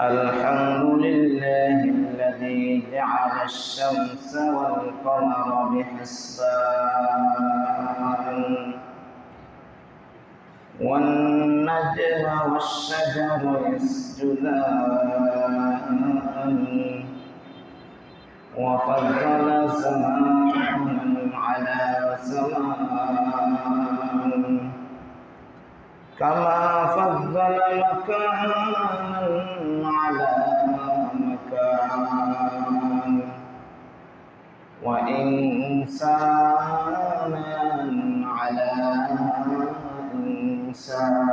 الحمد لله الذي جعل الشمس والقمر بحسبان والنجم والشجر يسجدان وفضل زمانا على زمان كما فضل مكانا على مكان وإنسانا على إنسان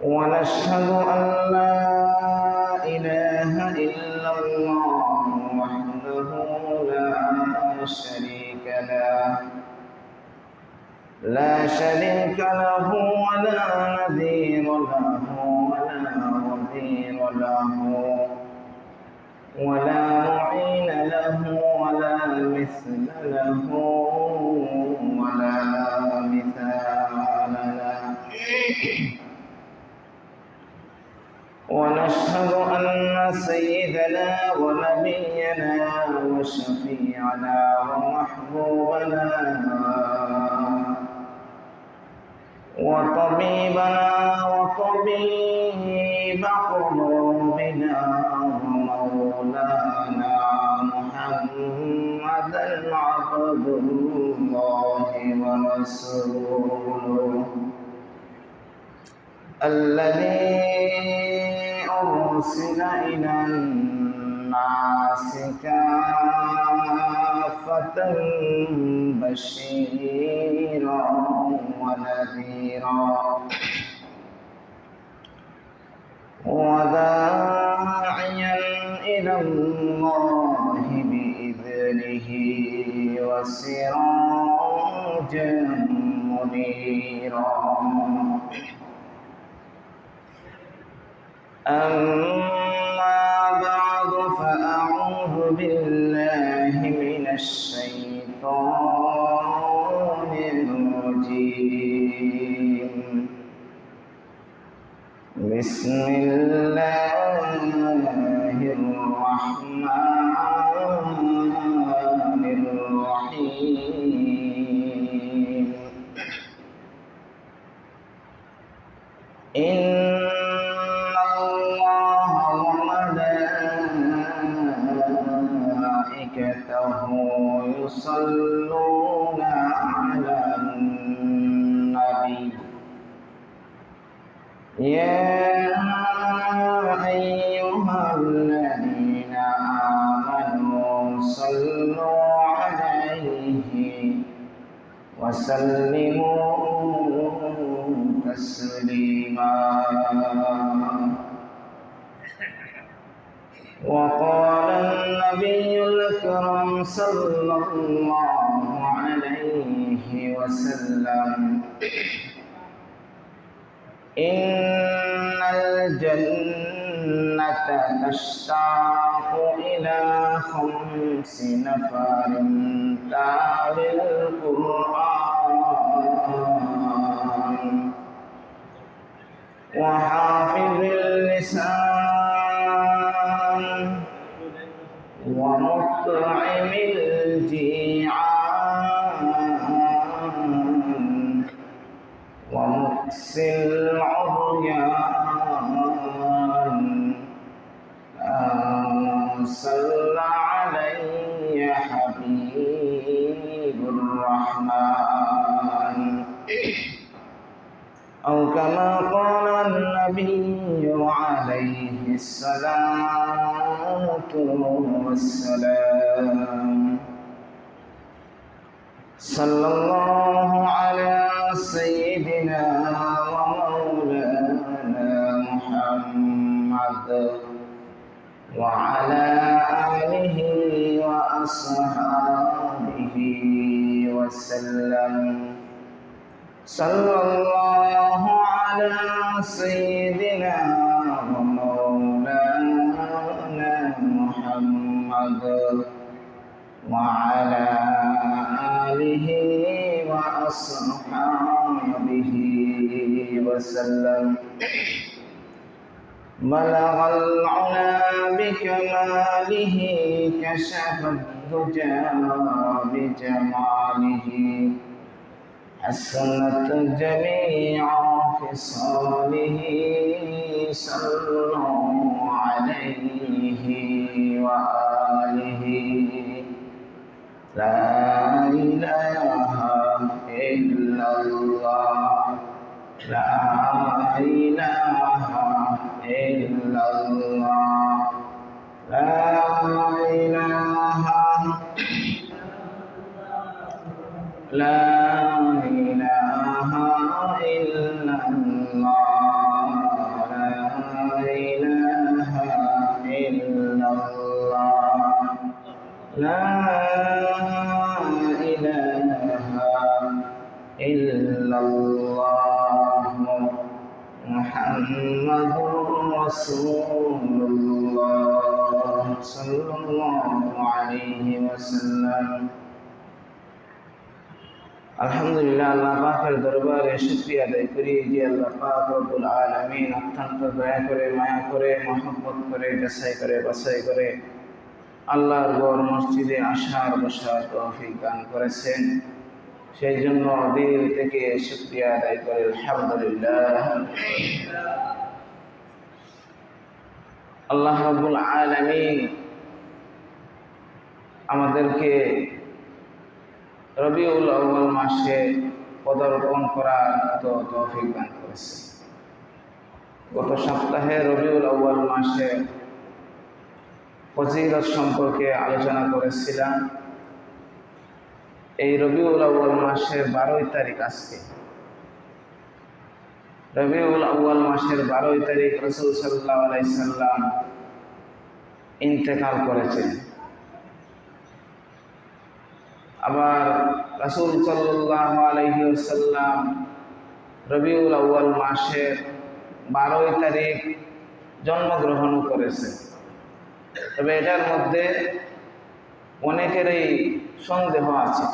ونشهد أن لا إله إلا الله وحده لا شريك له ولا نذير له ولا وزير له ولا معين له ولا مثل له ولا مثال له ونشهد أن سيدنا ونبينا وشفيعنا ومحبوبنا وطبيبنا وطبيب قلوبنا ومولانا محمدا عبد الله ورسوله الذي أرسل إلى الناس كافة بشيرا ونذيرا وداعيا إلى الله بإذنه وسراجا منيرا أما بعد فأعوذ بالله من الشيطان الرجيم بسم الله الرحمن الرحيم إن الله وملائكته يصلون على النبي يا أيها الذين آمنوا صلوا عليه وسلموا تسليما وقال النبي الأكرم صلى الله عليه وسلم إن الجنة تشتاق إلى 5 نفر تالي القرآن وحافظ اللسان ومطعم الجيعان ومكسي العريان صلى علي حبيب الرحمن أو كما قال النبي عليه الصلاة والسلام صلى الله على سيدنا ومولانا محمد وعلى آله وأصحابه وسلم صلى الله على سيدنا ومولانا محمد وعلى آله وأصحابه وسلم. بلغ العلا بكماله كشف الدجى بجماله حسنت جميع خصاله صلوا عليه وآله. لا إله إلا الله لا إله إلا الله لا إله لا إله إلا الله لا إله إلا الله لا إله إلا الله محمد رسول الله صلى الله عليه وسلم. আলহামদুলিল্লাহ, আল্লাহ পাকের দরবারে শুকরিয়া আদায় করি যে আল্লাহ পাক রব্বুল আলামিন অত্যন্ত দয়া করে, মায়া করে, মহব্বত করে, যাচাই করে, বাছাই করে আল্লাহর ঘর মসজিদে আসার বসার তৌফিক দান করেছেন। সেই জন্য দিল থেকে শুকরিয়া আদায় করে আলহামদুলিল্লাহ। আল্লাহ রাব্বুল আলামিন আমাদেরকে রবিউল আউয়াল মাসে পদার্পণ করার তৌফিক দান করেছে। গত সপ্তাহে রবিউল আউয়াল মাসে ফজিলত সম্পর্কে আলোচনা করেছিলাম। এই রবিউল আউয়াল মাসের 12 তারিখ আজকে। রবিউল আউয়াল মাসের 12 তারিখ রাসূল সাল্লাল্লাহু আলাইহি সাল্লাম ইন্তেকাল করেছেন। আবার রাসূল সাল্লাল্লাহু আলাইহি ওয়াসাল্লাম রবিউল আউয়াল মাসের 12 তারিখ জন্মগ্রহণ করেছেন। তবে এটার মধ্যে অনেকেরই সন্দেহ আছে,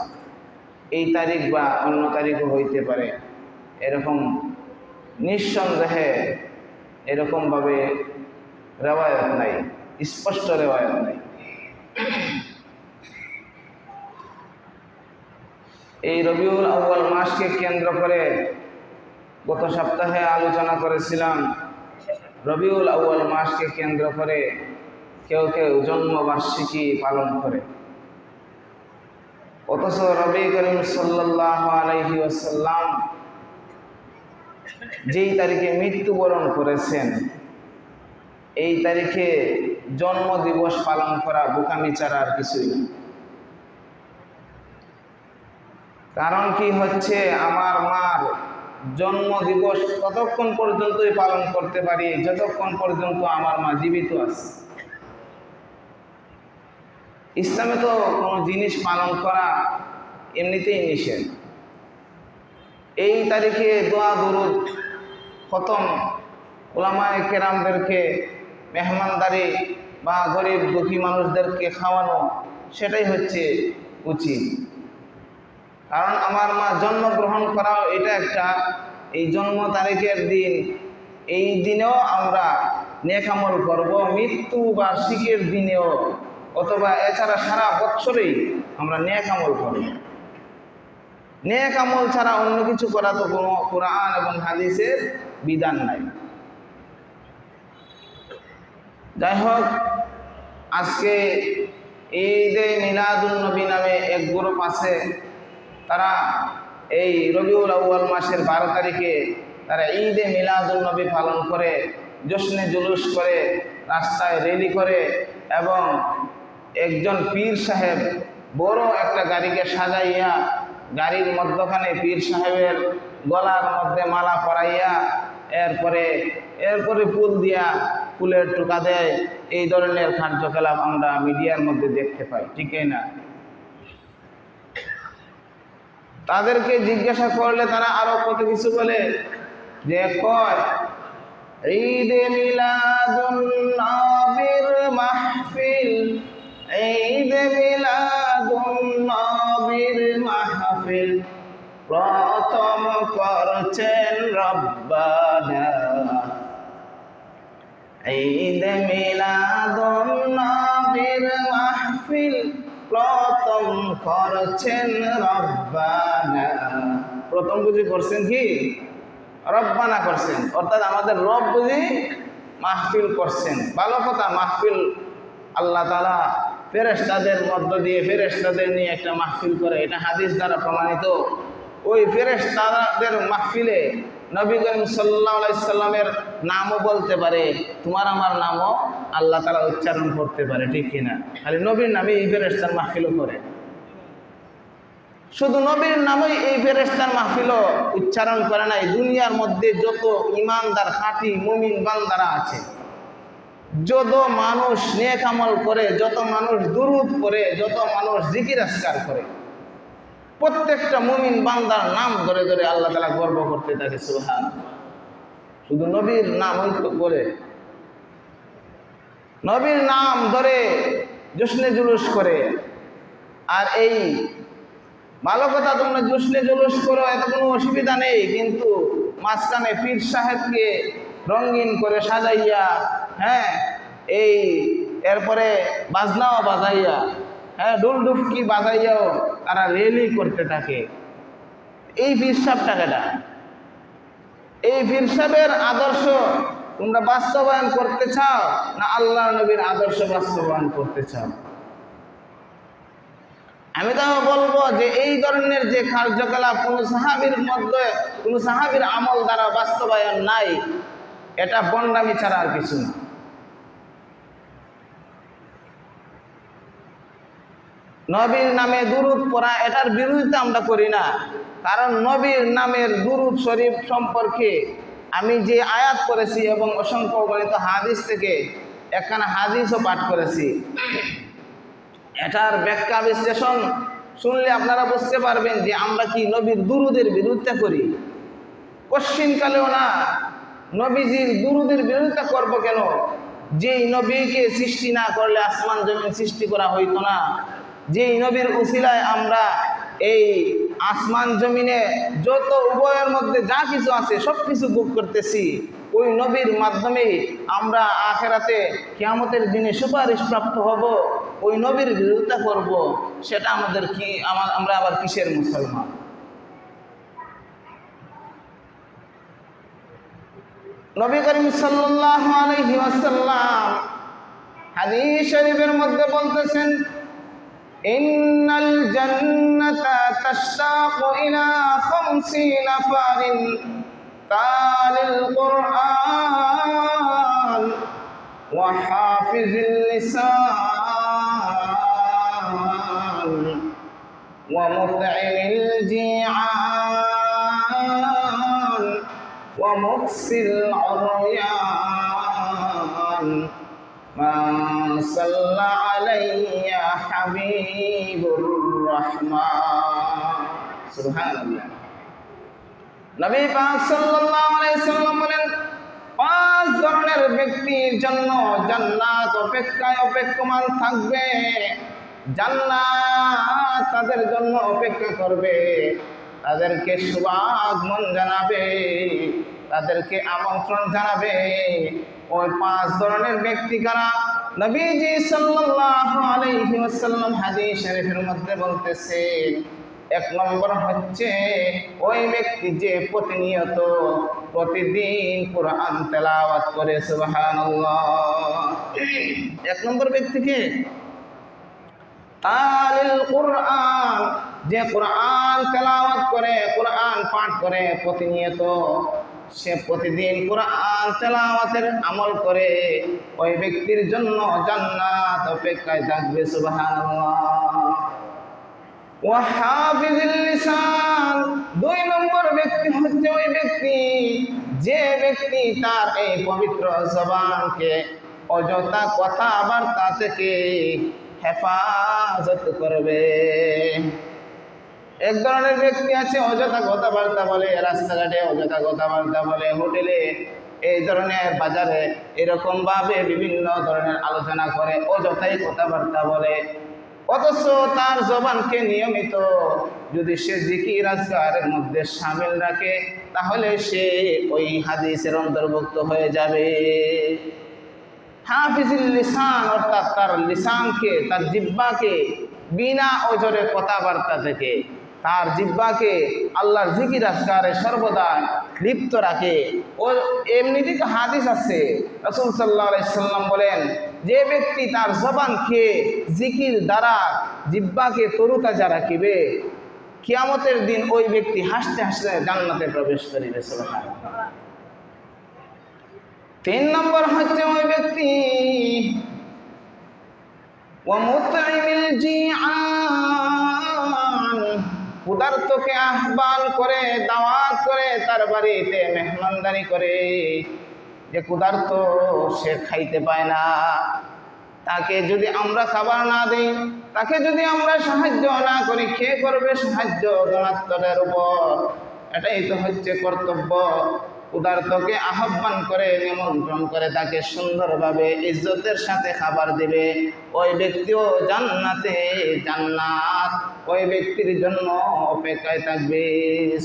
এই তারিখ বা অন্য তারিখও হইতে পারে। এরকম নিঃসন্দেহে এরকমভাবে রেওয়ায়ত নাই, স্পষ্ট রেওয়ায়ত নাই। এই রবিউল আউয়াল মাসকে কেন্দ্র করে গত সপ্তাহে আলোচনা করেছিলাম। রবিউল আউয়াল মাসকে কেন্দ্র করে কেউ কেউ জন্মবার্ষিকী পালন করে, অথচ নবী করিম সাল্লাল্লাহু আলাইহি ওয়াসাল্লাম যেই তারিখে মৃত্যুবরণ করেছেন এই তারিখে জন্ম দিবস পালন করা বোকামি ছাড়া আর কিছুই না। কারণ কি হচ্ছে, আমার মার জন্ম দিবস ততক্ষণ পর্যন্তই পালন করতে পারি যতক্ষণ পর্যন্ত আমার মা জীবিত আছে। ইসলামে তো কোনো জিনিস পালন করা এমনিতেই নিষেধ। এই তারিখে দোয়া দরুদ খতম, উলামায়ে কেরামদেরকে মেহমানদারি বা গরিব দুঃখী মানুষদেরকে খাওয়ানো, সেটাই হচ্ছে উচিত। কারণ আমার মা জন্মগ্রহণ করাও এটা একটা, এই জন্ম তারিখের দিন, এই দিনেও আমরা নেক আমল করব, মৃত্যু বার্ষিকীর দিনেও, অথবা এছাড়া সারা বছরেই আমরা নেক আমল করব। নেক আমল ছাড়া অন্য কিছু করা তো কোনো কোরআন এবং হাদিসের বিধান নাই। যাই হোক, আজকে ঈদে মিলাদুন নবী নামে এক গ্রুপ আছে, তারা এই রবিউল আউয়াল মাসের 12 তারিখে তারা ঈদে মিলাদুন নবী পালন করে, জশ্নে জুলুস করে, রাস্তায় র্যালি করে এবং একজন পীর সাহেব বড় একটা গাড়িকে সাজাইয়া গাড়ির মধ্যখানে পীর সাহেবের গলার মধ্যে মালা পরাইয়া এরপরে ফুল দিয়া ফুলের টোকা দেয়। এই ধরনের কার্যকলাপ আমরা মিডিয়ার মধ্যে দেখতে পাই, ঠিক না? তাদেরকে জিজ্ঞাসা করলে তারা আরো কত কিছু বলে, যে কয় ঈদে মিলাদুন নবীর মাহফিল, ঈদে মিলাদুন নবীর মাহফিল, প্রথম করছেন রব্বানা। ঈদ মিলাদুন নবীর মাহফিল প্রথম করছেন রব্বানা। প্রথম বুঝি করছেন কি? রব্বানা করছেন, অর্থাৎ আমাদের রব বুঝি মাহফিল করছেন। ভালো কথা, মাহফিল আল্লাহ তাআলা ফেরেশতাদের মধ্য দিয়ে ফেরেশতাদের নিয়ে একটা মাহফিল করে, এটা হাদিস দ্বারা প্রমাণিত। ওই ফেরেশতাদের মাহফিলে নবী করিম সাল্লাল্লাহু আলাইহি সাল্লামের নামও বলতে পারে, তোমার আমার নামও আল্লাহ তাআলা উচ্চারণ করতে পারে, ঠিক কিনা? খালি নবীর নামে এই ফেরেশতার মাহফিলও করে। শুধু নবীর নামেই এই ফেরেশতার মাহফিলও উচ্চারণ করে নাই, দুনিয়ার মধ্যে যত ইমানদার খাঁটি মুমিন বান্দারা আছে, যত মানুষ নেক আমল করে, যত মানুষ দুরূদ করে, যত মানুষ জিকির আজকার করে, প্রত্যেকটা মুমিন বান্দার নাম ধরে ধরে আল্লাহ তাআলা গর্ব করতে থাকে, সুবহানাল্লাহ। শুধু নবীর নামই তো করে, নবীর নাম ধরে জশ্নে জুলুস করে। আর এই ভালো কথা, তোমরা জশ্নে জুলুস করো, এত কোনো অসুবিধা নেই, কিন্তু মাঝখানে পীর সাহেবকে রঙিন করে সাজাইয়া, হ্যাঁ, এই এরপরে বাজনাও বাজাইয়া, হ্যাঁ, ডুলডুফকি বাজাইয়াও তারা রেলি করতে থাকে। এই পীর সাহেব টাকাটা, এই পীর সাহেবের আদর্শ তোমরা বাস্তবায়ন করতে চাও না আল্লাহ নবীর আদর্শ বাস্তবায়ন করতে চাও? আমি তো বলবো যে এই ধরনের যে কার্যকলাপ কোনো সাহাবীর মধ্যে, কোনো সাহাবীর আমল দ্বারা বাস্তবায়ন নাই, এটা বন্ডামি ছাড়া আর কিছু না। নবীর নামে দুরূদ পড়া, এটার বিরোধিতা আমরা করি না, কারণ নবীর নামের দুরূদ শরীফ সম্পর্কে আমি যে আয়াত করেছি এবং অসংখ্য গণিত হাদিস থেকে একখানা হাদিসও পাঠ করেছি, এটার ব্যাখ্যা বিশ্লেষণ শুনলে আপনারা বুঝতে পারবেন যে আমরা কি নবীর দুরূদের বিরোধিতা করি? কশ্চিনকালেও না। নবীজির দুরূদের বিরোধিতা করব কেন? যেই নবীকে সৃষ্টি না করলে আসমান জমিন সৃষ্টি করা হইতো না, যেই নবীর উসিলায় আমরা এই আসমান জমিনে যত উভয়ের মধ্যে যা কিছু আছে সব কিছু ভোগ করতেছি, ওই নবীর মাধ্যমে আমরা আখেরাতে কিয়ামতের দিনে সুপারিশ প্রাপ্ত হব, ওই নবীর বিরোধিতা করব, সেটা আমাদের কি? আমরা আবার কিসের মুসলমান? নবী করিম সাল্লাল্লাহু আলাইহি ওয়াসাল্লাম হাদিস শরীফের মধ্যে বলতেছেন, ইন্নাল জান্নাতা তাশতাকু ইলা 50 নাফারিন তালিল কুরআন ওয়া হাফিজিল লিসান ওয়া মুতঈমিল জিআন ওয়া মুকসিল উরয়ান মান সাল্লা আলাইয়া হাবিবুর রহমান। সুবহানাল্লাহ। নবী পাক সাল্লাল্লাহু আলাইহি সাল্লাম বলেন, 5 ধরনের ব্যক্তির জন্য জান্নাত অপেক্ষায় অপেক্ষমান থাকবে। জান্নাত তাদের জন্য অপেক্ষা করবে, তাদেরকে শুভাগমন জানাবে, তাদেরকে আমন্ত্রণ জানাবে। ওই 5 ধরনের ব্যক্তি কারা? নবীজি সাল্লাল্লাহু আলাইহি ওয়াসাল্লাম হাদিস শরীফের মধ্যে বলতেছেন, 1 নম্বর হচ্ছে ওই ব্যক্তি যে প্রতিনিয়ত প্রতিদিন কোরআন তেলাওয়াত করে। সুবহানাল্লাহ। 1 নম্বর ব্যক্তিকে তালিল কুরআন, যে কোরআন তেলাওয়াত করে, কোরআন পাঠ করে প্রতিনিয়ত, সে প্রতিদিন কোরআন তেলাওয়াতের আমল করে, ওই ব্যক্তির জন্য জান্নাত অপেক্ষায় থাকবে। সুবহানাল্লাহ। ওয়া হাফিজিল লিসান, 2 নম্বর ব্যক্তি হচ্ছে ওই ব্যক্তি যে ব্যক্তি তার এই পবিত্র জবানকে অযথা কথাবার্তা থেকে হেফাজত করবে। এক ধরনের ব্যক্তি আছে অযথা কথাবার্তা বলে, রাস্তাঘাটে অযথা কথাবার্তা বলে, হোটেলে এই ধরনের, বাজারে এরকম ভাবে বিভিন্ন ধরনের আলোচনা করে, অযথাই কথাবার্তা বলে। অথচ তার জবানকে নিয়মিত যদি সে জিকির আজকারের মধ্যে শামিল রাখে তাহলে সে ওই হাদিসের অন্তর্ভুক্ত হয়ে যাবে। হাফিজুল লিসান অর্থাৎ তার লিসানকে, তার জিহ্বাকে বিনা ওজরে কথাবার্তা থেকে তার জিহ্বাকে আল্লাহর জিকির আজকারে সর্বদা লিপ্ত রাখে। ও এমনিতে তো হাদিস আছে, রাসূল সাল্লাল্লাহু আলাইহি সাল্লাম বলেন, যে ব্যক্তি তার জবানকে জিকির দ্বারা জিহ্বাকে তরুতাজা রাখিবে, কিয়ামতের দিন ওই ব্যক্তি হাসতে হাসতে জান্নাতে প্রবেশ করিবে। সুবহানাল্লাহ। 3 নম্বর হচ্ছে ওই ব্যক্তি ওয়া মুতঈমিল জিআন, ক্ষুধার্তকে আহ্বান করে, দাওয়াত করে, তার বাড়িতে মেহমানদারি করে। যে ক্ষুধার্ত সে খাইতে পায় না, তাকে যদি আমরা খাবার না দিই, তাকে যদি আমরা সাহায্য না করি, কে করবে সাহায্য? ধনাত্মদের উপর। এটাই তো হচ্ছে কর্তব্য। ক্ষুধার্তকে আহ্বান করে, নিমন্ত্রণ করে, তাকে সুন্দরভাবে ইজ্জতের সাথে খাবার দিবে। ওই ব্যক্তিও জান্নাতে, জান্নাত ওই ব্যক্তির জন্য অপেক্ষায় থাকবে।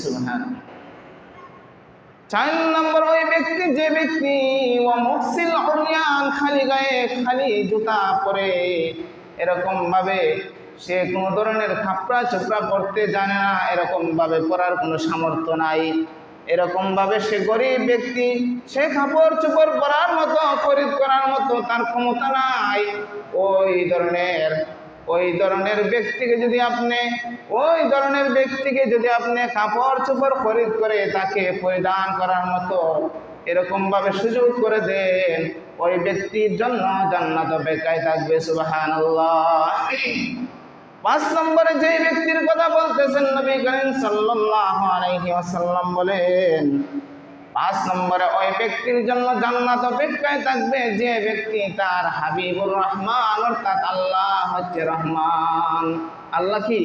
সুবহানাল্লাহ। 4 নম্বর ওই ব্যক্তি, যে ব্যক্তি ওয়া মুফসিল উরয়ান, খালি গায়ে খালি জুতা পরে, এরকম ভাবে সে কোনো ধরনের খাপড়া চোপড়া পরতে জানে না, এরকম ভাবে পরার কোনো সামর্থ্য নাই, এরকম ভাবে সে গরিব ব্যক্তি, সে কাপড় চোপড় পরার মতো, খরিদ করার মতো তার ক্ষমতা নাই, ওই ধরনের ব্যক্তিকে যদি আপনি কাপড় চোপড় খরিদ করে তাকে পরিধান করার মতো এরকম ভাবে সুযোগ করে দেন, ওই ব্যক্তির জন্য জান্নাত অপেক্ষায় থাকবে। সুবহানাল্লাহ। 5 নম্বরে যে ব্যক্তির কথা বলতেছেন নবী করিম সাল্লাল্লাহু আলাইহি ওয়াসাল্লাম বলেন, 5 নম্বরে ওই ব্যক্তির জন্য জান্নাত অপেক্ষায় থাকবে যে ব্যক্তি তার হাবিবুর রহমান, অর্থাৎ আল্লাহ হচ্ছে রহমান। আল্লাহ কি?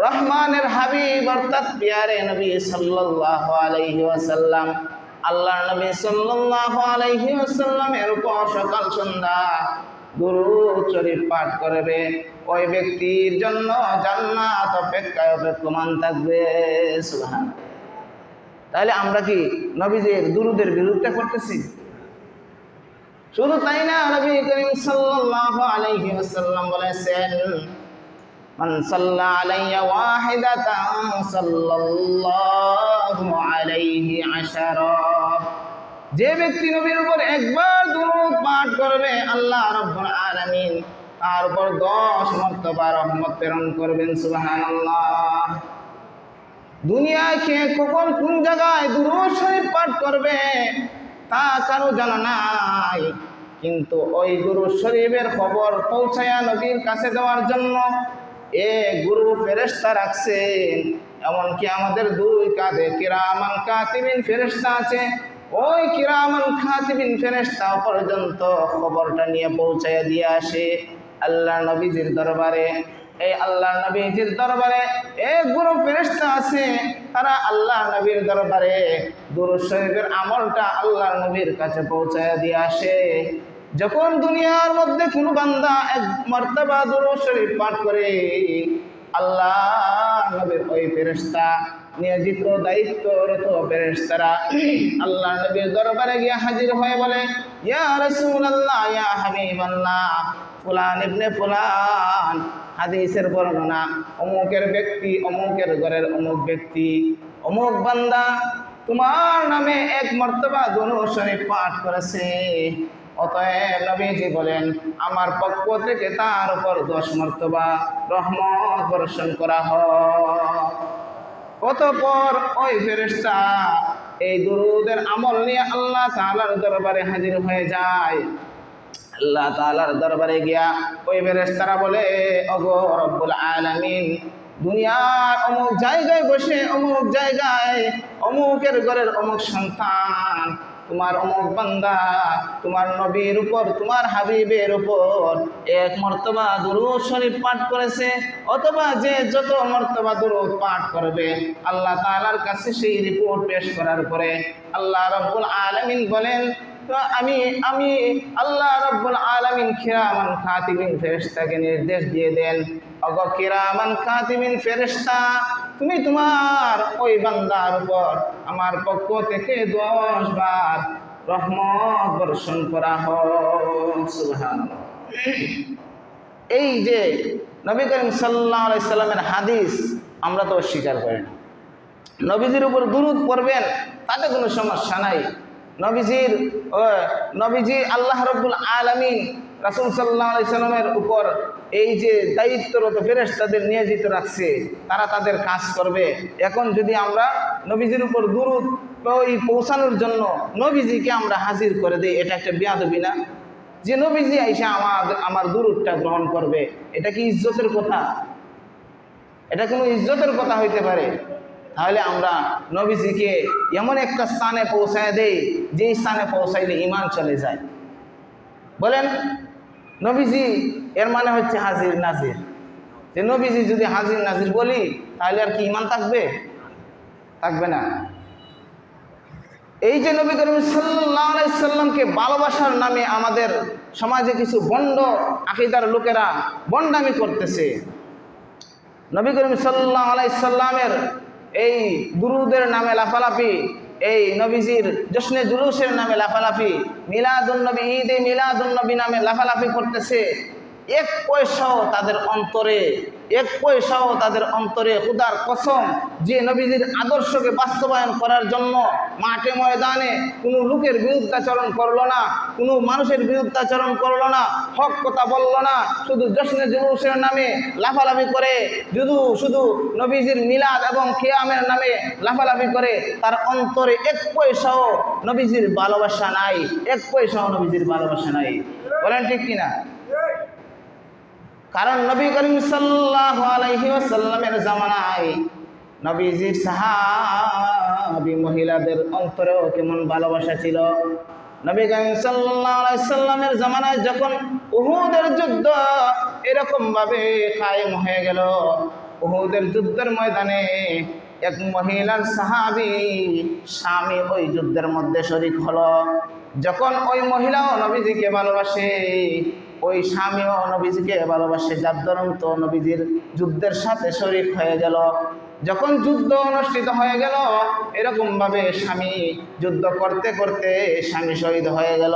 রহমানের হাবিব, অর্থাৎ প্যারে নবী সাল্লাল্লাহু আলাইহি ওয়াসাল্লাম। আল্লাহর নবী সাল্লাল্লাহু আলাইহি ওয়াসাল্লামের উপর সকাল সন্ধ্যা দুরূদ শরীফ পাঠ করবে, ওই ব্যক্তির জন্য জান্নাত অপেক্ষায় অপেক্ষমান থাকবে। সুবহানাল্লাহ। তাহলে আমরা কি নবীজির দুরূদের বিরুদ্ধে করতেছি? শুধু তাই না, নবী করিম সাল্লাল্লাহু আলাইহি ওয়াসাল্লাম বলেছেন, মান সাল্লা আলাইয়া ওয়াহিদাতান সাল্লাল্লাহু আলাইহি আশারা, যে ব্যক্তি নবীর উপর একবার দুরূদ পাঠ করবে, আল্লাহ রাব্বুল আলামিন তার উপর 10 মর্তবা রহমত প্রেরণ করবেন। সুবহানাল্লাহ। দুনিয়ায় কে কখন কোন জায়গায় দুরূদ শরীফ পাঠ করবে তা কারো জানা নাই, কিন্তু ওই দুরূদ শরীফের খবর পৌঁছায়া নবীর কাছে দেওয়ার জন্য গুরু ফেরেশতা রাখছেন। এমনকি আমাদের 2 কাঁধে কিরামান কাতিবিন ফেরেশতা আছে, ওই কিরামান কাতিবিন ফেরেশতা পর্যন্ত খবরটা নিয়ে পৌঁছায়া দিয়ে আসে আল্লাহ নবীজির দরবারে। এই আল্লাহ নবীজির দরবারে গুরু ফেরেশতা আছে, তারা আল্লাহ নবীর দরবারে দুরূদ শরীফের আমলটা আল্লাহ নবীর কাছে পৌঁছায়া দিয়ে আসে। যখন দুনিয়ার মধ্যে কোনো বান্দা 1 মর্তবা দুরূদ শরীফ পাঠ করে, আল্লাহ নবীর ওই ফেরেশতা নিয়োজিত দায়িত্বরত ফেরেশতারা আল্লাহ নবীর দরবারে গিয়ে হাজির হয়ে বলে, ইয়া রাসূলুল্লাহ, ইয়া হাবিবাল্লাহ, ফুলান ইবনে ফুলান, হাদিসের বর্ণনা, অমুকের ব্যক্তি, অমুকের ঘরের অমুক ব্যক্তি, অমুক বান্দা তোমার নামে 1 মর্তবা দুরূদ শরীফ পাঠ করেছে। অতএব নবীজি বলেন, আমার পক্ষ থেকে তার উপর 10 মর্তবা রহমত বর্ষণ করা হয়। অতঃপর ওই ফেরেশতা এই দুরূদের আমল নিয়ে আল্লাহ তাআলার দরবারে হাজির হয়ে যায়। আল্লাহ তাআলার দরবারে গিয়া ওই ফেরেশতারা বলে, ওগো রব্বুল আলামিন, দুনিয়ার অমুক জায়গায় বসে, অমুক জায়গায় অমুকের ঘরের অমুক সন্তান তোমার অমুক বান্দা তোমার নবীর উপর, তোমার হাবিবের উপর 1 মর্তবা দুরূদ শরীফ পাঠ করেছে, অথবা যে যত মর্তবা দুরূদ পাঠ করবে আল্লাহ তাআলার কাছে সেই রিপোর্ট পেশ করার পরে আল্লাহ রাব্বুল আলামিন বলেন, আমি আমি আল্লাহ রাব্বুল আলামিন কিরামান কাতিবিন ফেরেশতাকে নির্দেশ দিয়ে দেন, ওগো কিরামান কাতিবিন ফেরেশতা, তুমি তোমার ওই বান্দার উপর আমার পক্ষ থেকে 10 বার রহমত বর্ষণ করা হোক। সুবহানাল্লাহ। এই যে নবী করিম সাল্লাল্লাহু আলাইহি সাল্লামের হাদিস আমরা তো অস্বীকার করি না। নবীজির উপর দুরূদ পড়বেন, তাতে কোনো সমস্যা নাই। নবীজি আল্লাহ রাব্বুল আলামিন রাসূল সাল্লাল্লাহু আলাইহি সাল্লামের উপর এই যে দায়িত্বরত ফেরেশতাদের নিয়োজিত রাখছে, তারা তাদের কাজ করবে। এখন যদি আমরা নবীজির উপর দুরূদ পৌঁছানোর জন্য নবীজিকে আমরা হাজির করে দিই, এটা একটা বেয়াদবি না? যে নবীজি আইসা আমার দুরূদটা গ্রহণ করবে, এটা কি ইজ্জতের কথা? এটা কোনো ইজ্জতের কথা হইতে পারে? তাহলে আমরা নবীজিকে এমন একটা স্থানে পৌঁছায় দেই যেই স্থানে পৌঁছাইলে ঈমান চলে যায়। বলেন, নবীজি এর মানে হচ্ছে হাজির নাজির। যে নবীজি যদি হাজির নাজির বলি, তাহলে আর কি ঈমান থাকবে? থাকবে না। এই যে নবী করিম সাল্লাল্লাহু আলাইহি সাল্লামকে ভালোবাসার নামে আমাদের সমাজে কিছু ভণ্ড আকীদার লোকেরা ভণ্ডামি করতেছে। নবী করিম সাল্লাল্লাহু আলাইহি সাল্লামের এই দুরুদের নামে লাফালাফি, এই নবীজির জশ্নে জুলুসের নামে লাফালাফি, মিলাদুন নবী, ঈদে মিলাদুন নবী নামে লাফালাফি করতেছে। এক পয়সাও তাদের অন্তরে খুদার কসম, যে নবীজির আদর্শকে বাস্তবায়ন করার জন্য মাঠে ময়দানে কোনো লোকের বিরুদ্ধাচরণ করলো না, কোনো মানুষের বিরুদ্ধাচরণ করলো না, হক কথা বলল না, শুধু জশ্নে জুলুসের নামে লাফালাফি করে, শুধু নবীজির মিলাদ এবং কিয়ামের নামে লাফালাফি করে, তার অন্তরে এক পয়সাও নবীজির ভালোবাসা নাই, এক পয়সাও নবীজির ভালোবাসা নাই। বলেন ঠিক কিনা? কারণ নবী করিম সাল্লাল্লাহু আলাইহি ওয়াসাল্লামের জামানায় নবীজির সাহাবী মহিলাদের অন্তরেও কেমন ভালোবাসা ছিল। নবী করিম সাল্লাল্লাহু আলাইহি সাল্লামের জামানায় যখন উহুদের যুদ্ধ এরকম ভাবে কায়েম হয়ে গেল, উহুদের যুদ্ধের ময়দানে এক মহিলার সাহাবী স্বামী ওই যুদ্ধের মধ্যে শরীক হলো। যখন ওই মহিলাও নবীজিকে ভালোবাসে, ওই স্বামীও নবীজিকে ভালোবাসে, যার দরুন তো নবীজির যুদ্ধের সাথে শরীক হয়ে গেল। যখন যুদ্ধ অনুষ্ঠিত হয়ে গেল, এরকমভাবে স্বামী যুদ্ধ করতে করতে স্বামী শহীদ হয়ে গেল।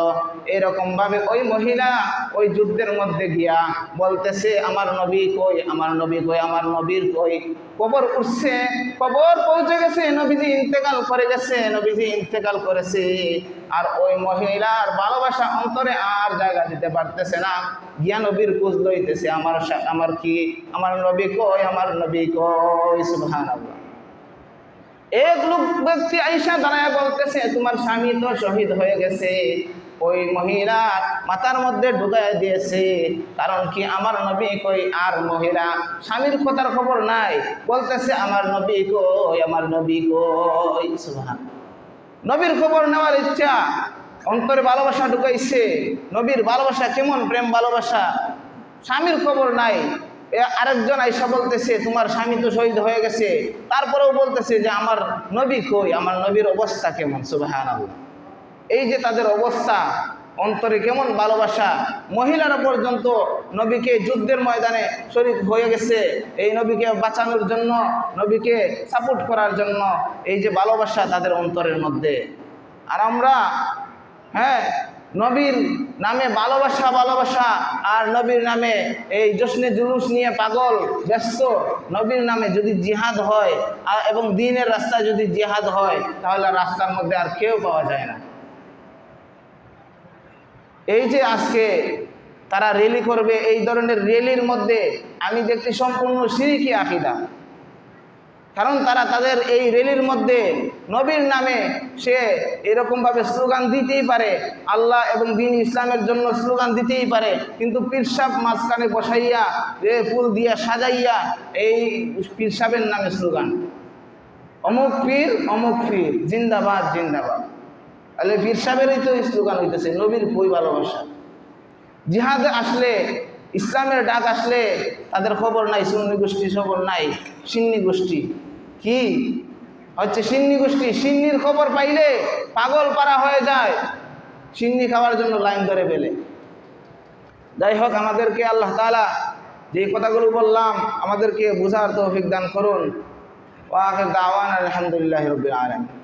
এরকমভাবে ওই মহিলা ওই যুদ্ধের মধ্যে গিয়া বলতেছে, আমার নবী কই, আমার নবী কই, আমার নবীর কই। কবর উঠছে, কবর পৌঁছে গেছে, নবীজি ইন্তেকাল করে গেছে, নবীজি ইন্তেকাল করেছে। আর ওই মহিলার ভালোবাসা অন্তরে আর জায়গা দিতে পারতেছে না, গিয়া নবীর খোঁজ লইতেছে, আমার নবী কই, আমার নবী কই। সুবহানাল্লাহ। এক লোক ব্যক্তি আয়েশা দাঁড়ায় বলতেছে, তোমার স্বামী তো শহীদ হয়ে গেছে। ওই মহিলার মাথার মধ্যে ঢুকায় দিয়েছে, কারণ কি আমার নবী কই। আর মহিলা স্বামীর কথার খবর নাই, বলতেছে আমার নবী কই, আমার নবী কই। সুবহানাল্লাহ। নবীর খবর নেওয়ার ইচ্ছা, অন্তরে ভালোবাসা ঢুকাইছে। নবীর ভালোবাসা কেমন প্রেম ভালোবাসা, স্বামীর খবর নাই। আরেকজন আয়েশা বলতেছে, তোমার স্বামী তো শহীদ হয়ে গেছে, তারপরেও বলতেছে যে আমার নবী কই, আমার নবীর অবস্থা কেমন। সুবহানাল্লাহ। এই যে তাদের অবস্থা, অন্তরে কেমন ভালোবাসা। মহিলারা পর্যন্ত নবীকে যুদ্ধের ময়দানে শরীক হয়ে গেছে, এই নবীকে বাঁচানোর জন্য, নবীকে সাপোর্ট করার জন্য, এই যে ভালোবাসা তাদের অন্তরের মধ্যে। আর আমরা নবীর নামে ভালোবাসা আর নবীর নামে এই জশ্নে জুলুস নিয়ে পাগল ব্যস্ত। নবীর নামে যদি জিহাদ হয় এবং দ্বীনের রাস্তায় যদি জিহাদ হয়, তাহলে রাস্তার মধ্যে আর কেউ পাওয়া যায় না। এই যে আজকে তারা র্যালি করবে, এই ধরনের র্যালির মধ্যে আমি দেখছি সম্পূর্ণ শিরকি আকীদা। কারণ তারা তাদের এই র্যালির মধ্যে নবীর নামে সে এরকমভাবে স্লোগান দিতেই পারে, আল্লাহ এবং দ্বীন ইসলামের জন্য স্লোগান দিতেই পারে, কিন্তু পীর সাহেব মাঝখানে বসাইয়া ফুল দিয়া সাজাইয়া এই পীর সাহেবের নামে স্লোগান, অমুক পীর জিন্দাবাদ জিন্দাবাদ। তাহলে পীর সাহেবেরই তো স্লোগান হইতেছে, নবীর কই ভালোবাসা। জিহাদে আসলে, ইসলামের ডাক আসলে তাদের খবর নাই, সুন্নি গোষ্ঠীর খবর নাই, সিন্নি গোষ্ঠী কি হচ্ছে, সিন্নি গোষ্ঠী। সিন্নির খবর পাইলে পাগল পারা হয়ে যায়। চিংড়ি খাওয়ার জন্য লাইন ধরে ফেলে। যাই হোক, আমাদেরকে আল্লাহ তাআলা যে কথাগুলো বললাম আমাদেরকে বুঝার তৌফিক দান করুন। ওয়া আখির দাওয়ানা আলহামদুলিল্লাহি রাব্বিল আলামিন।